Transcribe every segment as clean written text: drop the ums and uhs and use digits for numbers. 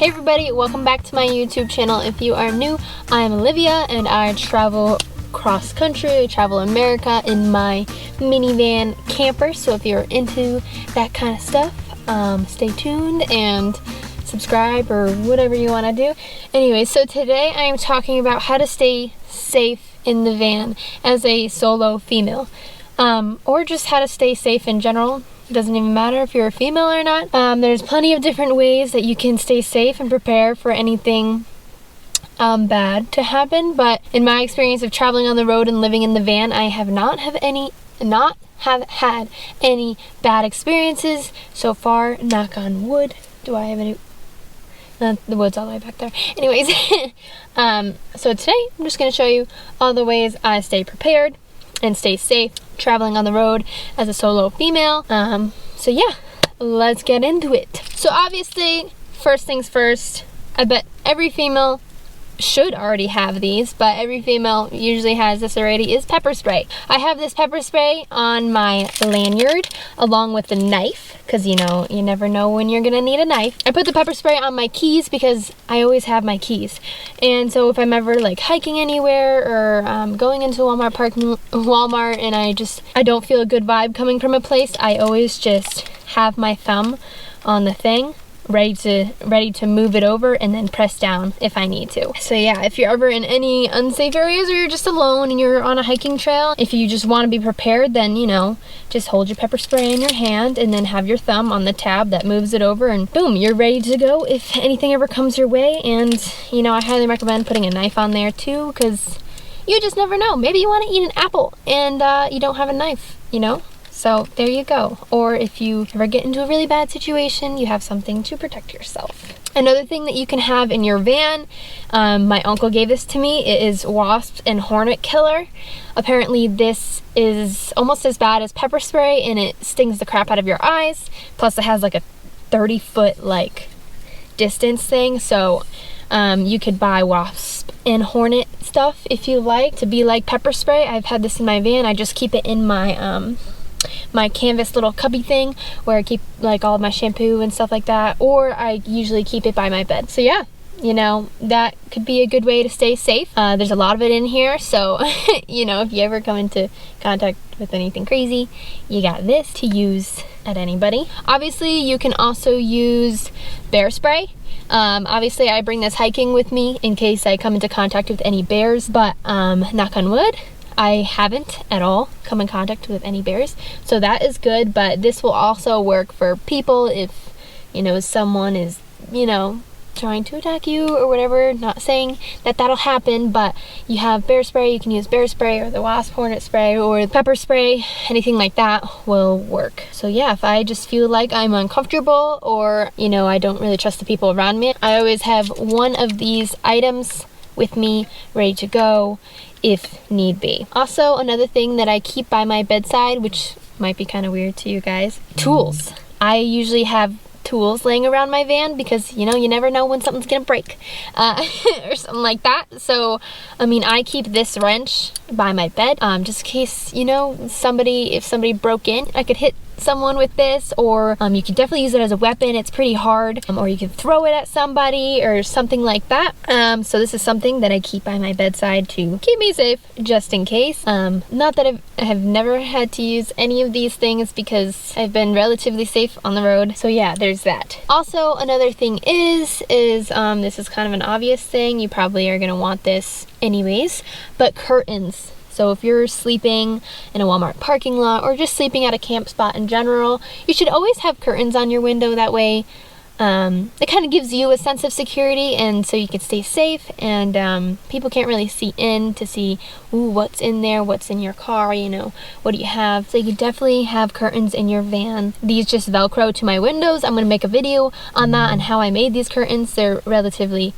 Hey everybody, welcome back to my YouTube channel. If you are new, I am Olivia and I travel cross country, I travel America in my minivan camper. So if you're into that kind of stuff, stay tuned and subscribe or whatever you want to do. Anyway, so today I am talking about how to stay safe in the van as a solo female, or just how to stay safe in general. It doesn't even matter if you're a female or not. There's plenty of different ways that you can stay safe and prepare for anything bad to happen. But in my experience of traveling on the road and living in the van, I have not had any bad experiences so far. Knock on wood. Do I have any? The wood's all the way back there. Anyways, so today I'm just going to show you all the ways I stay prepared and stay safe traveling on the road as a solo female. So yeah, let's get into it. So obviously, first things first, I bet every female should already have these, but every female usually has this already, is pepper spray. I have this pepper spray on my lanyard along with the knife, because you know, you never know when you're gonna need a knife. I put the pepper spray on my keys because I always have my keys, and so if I'm ever like hiking anywhere or going into Walmart and I don't feel a good vibe coming from a place, I always just have my thumb on the thing ready to move it over and then press down if I need to. So yeah, if you're ever in any unsafe areas or you're just alone and you're on a hiking trail, if you just want to be prepared, then you know, just hold your pepper spray in your hand and then have your thumb on the tab that moves it over, and boom, you're ready to go if anything ever comes your way. And you know, I highly recommend putting a knife on there too, because you just never know. Maybe you want to eat an apple and you don't have a knife, you know? So there you go. Or if you ever get into a really bad situation, you have something to protect yourself. Another thing that you can have in your van, my uncle gave this to me, it is wasp and hornet killer. Apparently this is almost as bad as pepper spray and it stings the crap out of your eyes. Plus it has like a 30-foot like distance thing. So you could buy wasp and hornet stuff if you like to be like pepper spray. I've had this in my van. I just keep it in my my canvas little cubby thing where I keep like all of my shampoo and stuff like that, or I usually keep it by my bed. So yeah, you know, that could be a good way to stay safe. There's a lot of it in here, so you know, if you ever come into contact with anything crazy, you got this to use at anybody. Obviously you can also use bear spray. Obviously I bring this hiking with me in case I come into contact with any bears, but knock on wood, I haven't at all come in contact with any bears, so that is good. But this will also work for people if, you know, someone is, you know, trying to attack you or whatever. Not saying that that'll happen, but you have bear spray, you can use bear spray or the wasp hornet spray or the pepper spray, anything like that will work. So yeah, if I just feel like I'm uncomfortable or, you know, I don't really trust the people around me, I always have one of these items with me ready to go if need be. Also, another thing that I keep by my bedside, which might be kind of weird to you guys, tools. I usually have tools laying around my van because, you know, you never know when something's gonna break or something like that. So I mean, I keep this wrench by my bed just in case, you know, if somebody broke in, I could hit someone with this, or you can definitely use it as a weapon. It's pretty hard, or you can throw it at somebody or something like that. So this is something that I keep by my bedside to keep me safe, just in case. Not that I have never had to use any of these things because I've been relatively safe on the road. So yeah, there's that. Also, another thing is this is kind of an obvious thing. You probably are gonna want this anyways, but curtains. So if you're sleeping in a Walmart parking lot or just sleeping at a camp spot in general, you should always have curtains on your window. That way it kind of gives you a sense of security, and so you can stay safe, and people can't really see in to see, ooh, what's in there, what's in your car, you know, what do you have. So you definitely have curtains in your van. These just Velcro to my windows. I'm going to make a video on that and how I made these curtains. They're relatively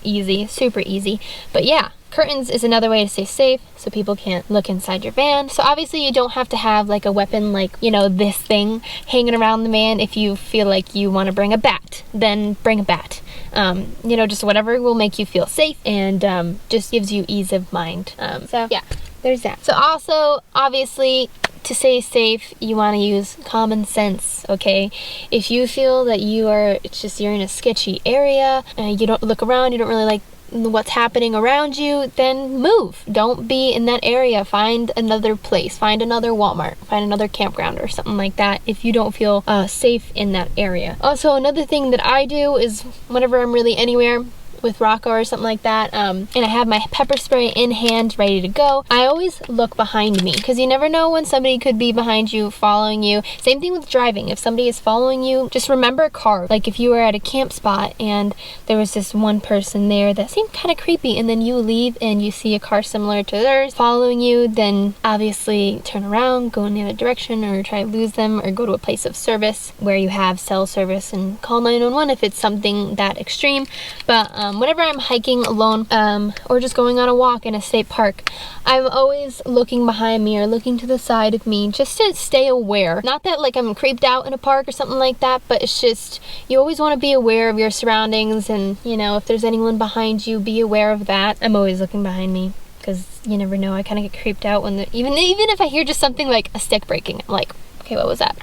easy, super easy, but yeah. Curtains is another way to stay safe so people can't look inside your van. So obviously you don't have to have like a weapon like, you know, this thing hanging around the van. If you feel like you want to bring a bat, then bring a bat. You know, just whatever will make you feel safe and just gives you ease of mind. So yeah, there's that. So also, obviously, to stay safe, you want to use common sense, okay? If you feel that you're in a sketchy area, you don't look around, you don't really like what's happening around you, then move. Don't be in that area. Find another place, find another Walmart, find another campground or something like that if you don't feel safe in that area. Also, another thing that I do is whenever I'm really anywhere with Rocco or something like that, and I have my pepper spray in hand ready to go, I always look behind me, because you never know when somebody could be behind you following you. Same thing with driving. If somebody is following you, just remember cars. Like if you were at a camp spot and there was this one person there that seemed kind of creepy, and then you leave and you see a car similar to theirs following you, then obviously turn around, go in the other direction, or try to lose them, or go to a place of service where you have cell service and call 911 if it's something that extreme. But whenever I'm hiking alone, or just going on a walk in a state park, I'm always looking behind me or looking to the side of me just to stay aware. Not that like I'm creeped out in a park or something like that, but it's just, you always want to be aware of your surroundings, and you know, if there's anyone behind you, be aware of that. I'm always looking behind me, because you never know. I kind of get creeped out when even if I hear just something like a stick breaking, I'm like, okay, what was that?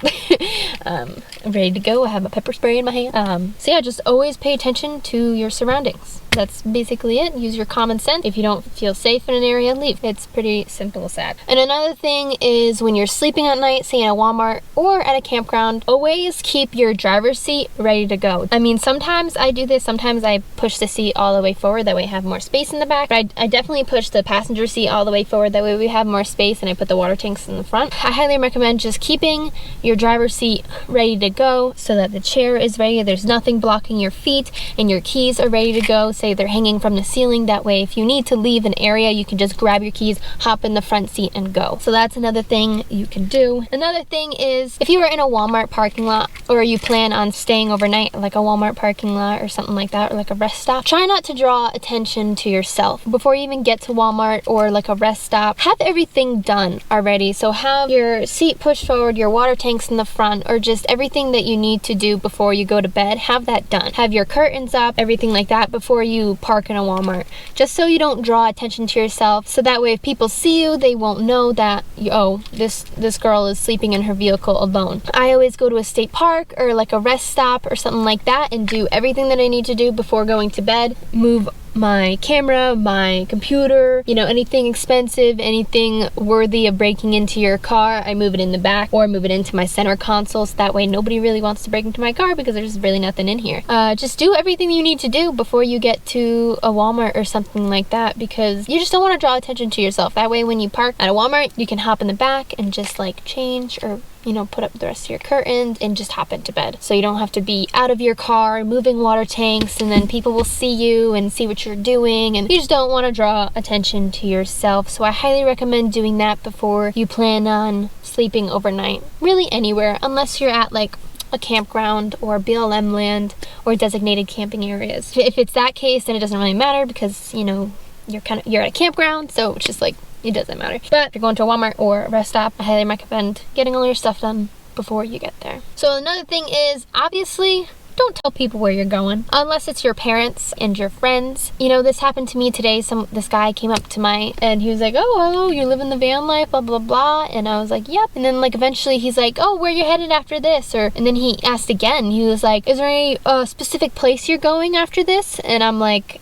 I'm ready to go. I have a pepper spray in my hand. So yeah, just always pay attention to your surroundings. That's basically it. Use your common sense. If you don't feel safe in an area, leave. It's pretty simple as that. And another thing is when you're sleeping at night, say in a Walmart or at a campground, always keep your driver's seat ready to go. I mean, sometimes I do this. Sometimes I push the seat all the way forward. That way I have more space in the back. But I definitely push the passenger seat all the way forward. That way we have more space, and I put the water tanks in the front. I highly recommend just keeping your driver's seat ready to go so that the chair is ready. There's nothing blocking your feet, and your keys are ready to go. Say they're hanging from the ceiling. That way if you need to leave an area, you can just grab your keys, hop in the front seat, and go. So that's another thing you can do. Another thing is if you are in a Walmart parking lot, or you plan on staying overnight like a Walmart parking lot or something like that, or like a rest stop, try not to draw attention to yourself. Before you even get to Walmart or like a rest stop, have everything done already. So have your seat pushed forward, your water tanks in the front, or just everything that you need to do before you go to bed, have that done. Have your curtains up, everything like that before you park in a Walmart, just so you don't draw attention to yourself. So that way if people see you, they won't know that, oh, this girl is sleeping in her vehicle alone. I always go to a state park or like a rest stop or something like that and do everything that I need to do before going to bed. Move my camera, my computer, you know, anything expensive, anything worthy of breaking into your car, I move it in the back or move it into my center console, so that way nobody really wants to break into my car because there's really nothing in here. Just do everything you need to do before you get to a Walmart or something like that, because you just don't want to draw attention to yourself. That way when you park at a Walmart, you can hop in the back and just like change, or you know, put up the rest of your curtains and just hop into bed. So you don't have to be out of your car moving water tanks, and then people will see you and see what you're doing, and you just don't want to draw attention to yourself. So I highly recommend doing that before you plan on sleeping overnight. Really anywhere, unless you're at like a campground or BLM land or designated camping areas. If it's that case, then it doesn't really matter, because you know, you're at a campground, so it's just like, it doesn't matter. But if you're going to a Walmart or a rest stop, I highly recommend getting all your stuff done before you get there. So another thing is, obviously, don't tell people where you're going unless it's your parents and your friends. You know, this happened to me today. This guy came up to and he was like, oh, hello, you live in the van life, blah blah blah. And I was like, yep. And then like eventually he's like, oh, where you headed after this? And then he asked again. He was like, is there any specific place you're going after this? And I'm like,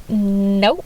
nope.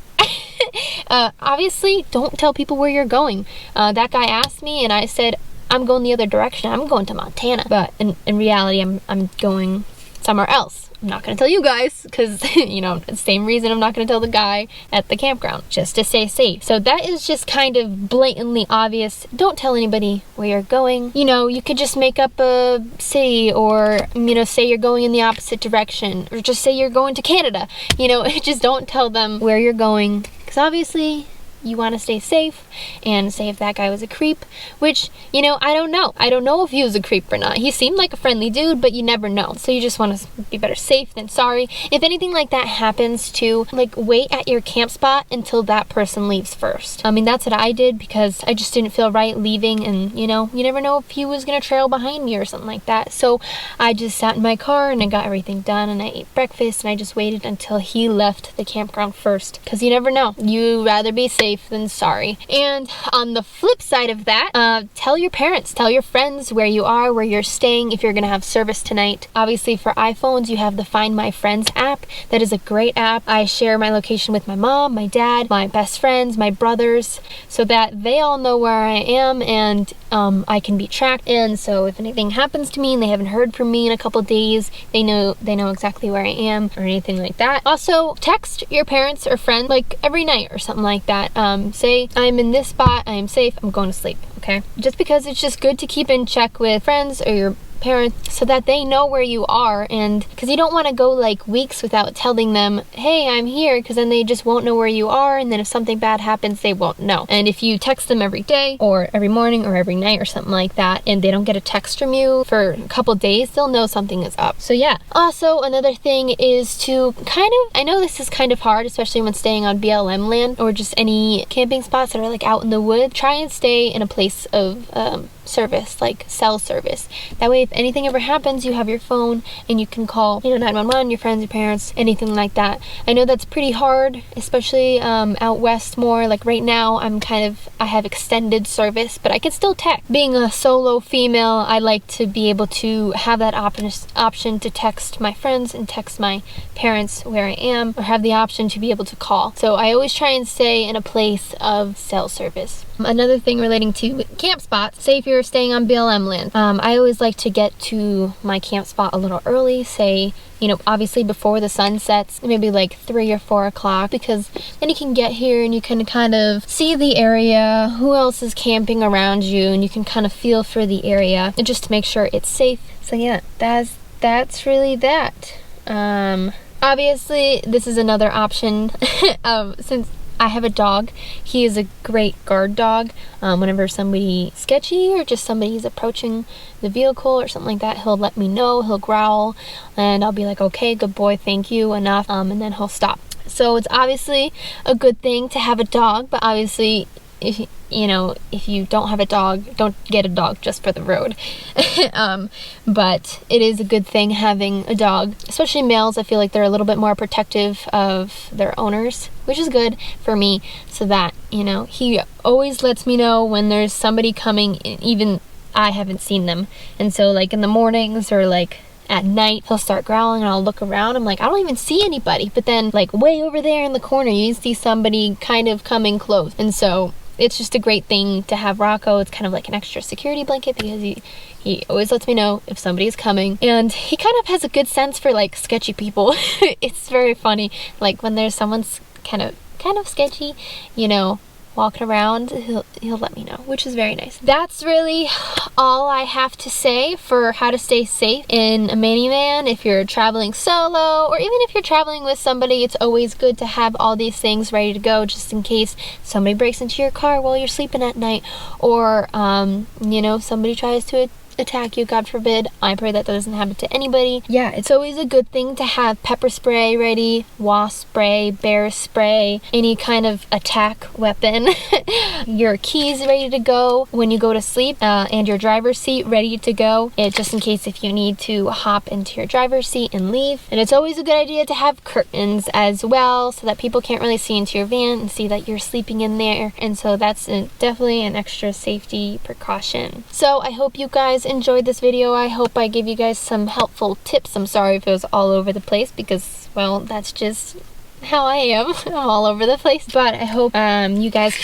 Obviously, don't tell people where you're going. That guy asked me, and I said, I'm going the other direction. I'm going to Montana. But in reality, I'm going somewhere else. I'm not going to tell you guys, because, you know, the same reason I'm not going to tell the guy at the campground, just to stay safe. So that is just kind of blatantly obvious. Don't tell anybody where you're going. You know, you could just make up a city, or, you know, say you're going in the opposite direction, or just say you're going to Canada. You know, just don't tell them where you're going, because obviously you want to stay safe. And say if that guy was a creep, which, you know, I don't know. I don't know if he was a creep or not. He seemed like a friendly dude, but you never know. So you just want to be better safe than sorry. If anything like that happens to, like, wait at your camp spot until that person leaves first. I mean, that's what I did, because I just didn't feel right leaving, and, you know, you never know if he was going to trail behind me or something like that. So I just sat in my car and I got everything done, and I ate breakfast, and I just waited until he left the campground first, because you never know. You'd rather be safe safe than sorry. And on the flip side of that, tell your parents, tell your friends where you are, where you're staying, if you're gonna have service tonight. Obviously for iPhones, you have the Find My Friends app. That is a great app. I share my location with my mom, my dad, my best friends, my brothers, so that they all know where I am, and I can be tracked. And so if anything happens to me and they haven't heard from me in a couple days, they know exactly where I am or anything like that. Also, text your parents or friends like every night or something like that. Say, I'm in this spot, I am safe, I'm going to sleep, okay? Just because it's just good to keep in check with friends or your parents so that they know where you are, and because you don't want to go like weeks without telling them, hey, I'm here, because then they just won't know where you are, and then if something bad happens, they won't know. And if you text them every day or every morning or every night or something like that, and they don't get a text from you for a couple days, they'll know something is up. So yeah. Also, another thing is to I know this is kind of hard, especially when staying on BLM land or just any camping spots that are like out in the woods. Try and stay in a place of service, like cell service. That way if anything ever happens, you have your phone and you can call 911, your friends, your parents, anything like that. I know that's pretty hard, especially out west more. Like right now I have extended service, but I can still text. Being a solo female, I like to be able to have that option to text my friends and text my parents where I am, or have the option to be able to call. So I always try and stay in a place of cell service. Another thing relating to camp spots, say if you're staying on BLM land, I always like to get to my camp spot a little early, say, obviously before the sun sets, maybe like 3 or 4 o'clock, because then you can get here and you can kind of see the area, who else is camping around you, and you can kind of feel for the area, and just to make sure it's safe. So yeah, that's really that. Obviously, this is another option, since I have a dog. He is a great guard dog. Whenever somebody sketchy or just somebody's approaching the vehicle or something like that, he'll let me know, he'll growl, and I'll be like, okay, good boy, thank you, enough, and then he'll stop. So it's obviously a good thing to have a dog, but obviously if you don't have a dog, don't get a dog just for the road. But it is a good thing having a dog, especially males. I feel like they're a little bit more protective of their owners, which is good for me, so that, he always lets me know when there's somebody coming, even I haven't seen them. And so like in the mornings or like at night, he'll start growling and I'll look around. I'm like, I don't even see anybody. But then like way over there in the corner, you see somebody kind of coming close. And so it's just a great thing to have Rocco. It's kind of like an extra security blanket, because he always lets me know if somebody is coming. And he kind of has a good sense for like sketchy people. It's very funny. Like when there's someone's kind of sketchy, walking around, he'll let me know, which is very nice. That's really all I have to say for how to stay safe in a minivan. If you're traveling solo, or even if you're traveling with somebody, it's always good to have all these things ready to go, just in case somebody breaks into your car while you're sleeping at night, or somebody tries to attack you, God forbid. I pray that doesn't happen to anybody. Yeah, it's always a good thing to have pepper spray ready, wasp spray, bear spray, any kind of attack weapon, your keys ready to go when you go to sleep, and your driver's seat ready to go, just in case if you need to hop into your driver's seat and leave. And it's always a good idea to have curtains as well, so that people can't really see into your van and see that you're sleeping in there. And so that's definitely an extra safety precaution. So I hope you guys enjoyed this video. I hope I gave you guys some helpful tips. I'm sorry if it was all over the place, because, well, that's just how I am. I'm all over the place. But I hope you guys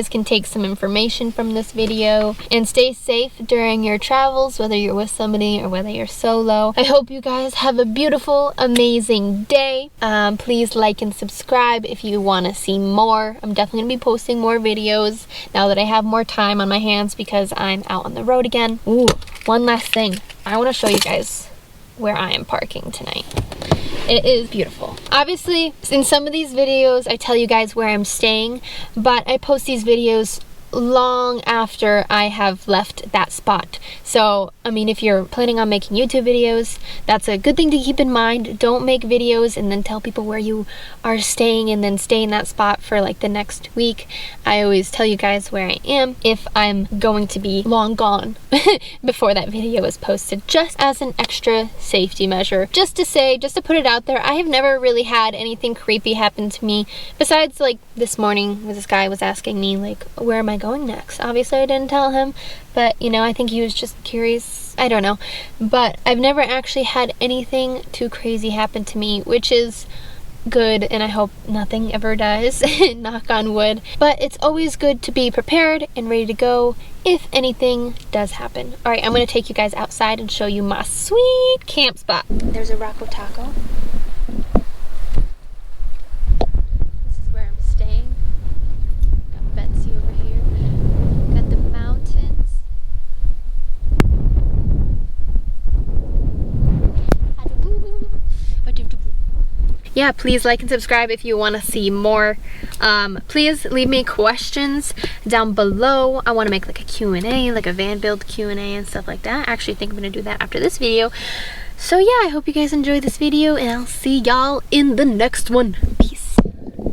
can take some information from this video and stay safe during your travels, whether you're with somebody or whether you're solo. I hope you guys have a beautiful, amazing day. Please like and subscribe if you want to see more. I'm definitely gonna be posting more videos now that I have more time on my hands, because I'm out on the road again. Ooh, one last thing. I want to show you guys where I am parking tonight. It is beautiful. Obviously, in some of these videos, I tell you guys where I'm staying, but I post these videos long after I have left that spot. So, I mean, if you're planning on making YouTube videos, that's a good thing to keep in mind. Don't make videos and then tell people where you are staying and then stay in that spot for like the next week. I always tell you guys where I am if I'm going to be long gone before that video is posted, just as an extra safety measure. Just to put it out there, I have never really had anything creepy happen to me besides like this morning where this guy was asking me like, where am I going next? Obviously I didn't tell him, but you know, I think he was just curious. I don't know, but I've never actually had anything too crazy happen to me, which is good, and I hope nothing ever does. Knock on wood. But it's always good to be prepared and ready to go if anything does happen. All right, I'm gonna take you guys outside and show you my sweet camp spot. There's a Rocco Taco. This is where I'm staying. Got Betsy over here. Got the mountains. Yeah, please like and subscribe if you want to see more. Please leave me questions down below. I want to make like a Q&A, like a van build Q&A and stuff like that. I actually think I'm going to do that after this video. So yeah, I hope you guys enjoyed this video, and I'll see y'all in the next one.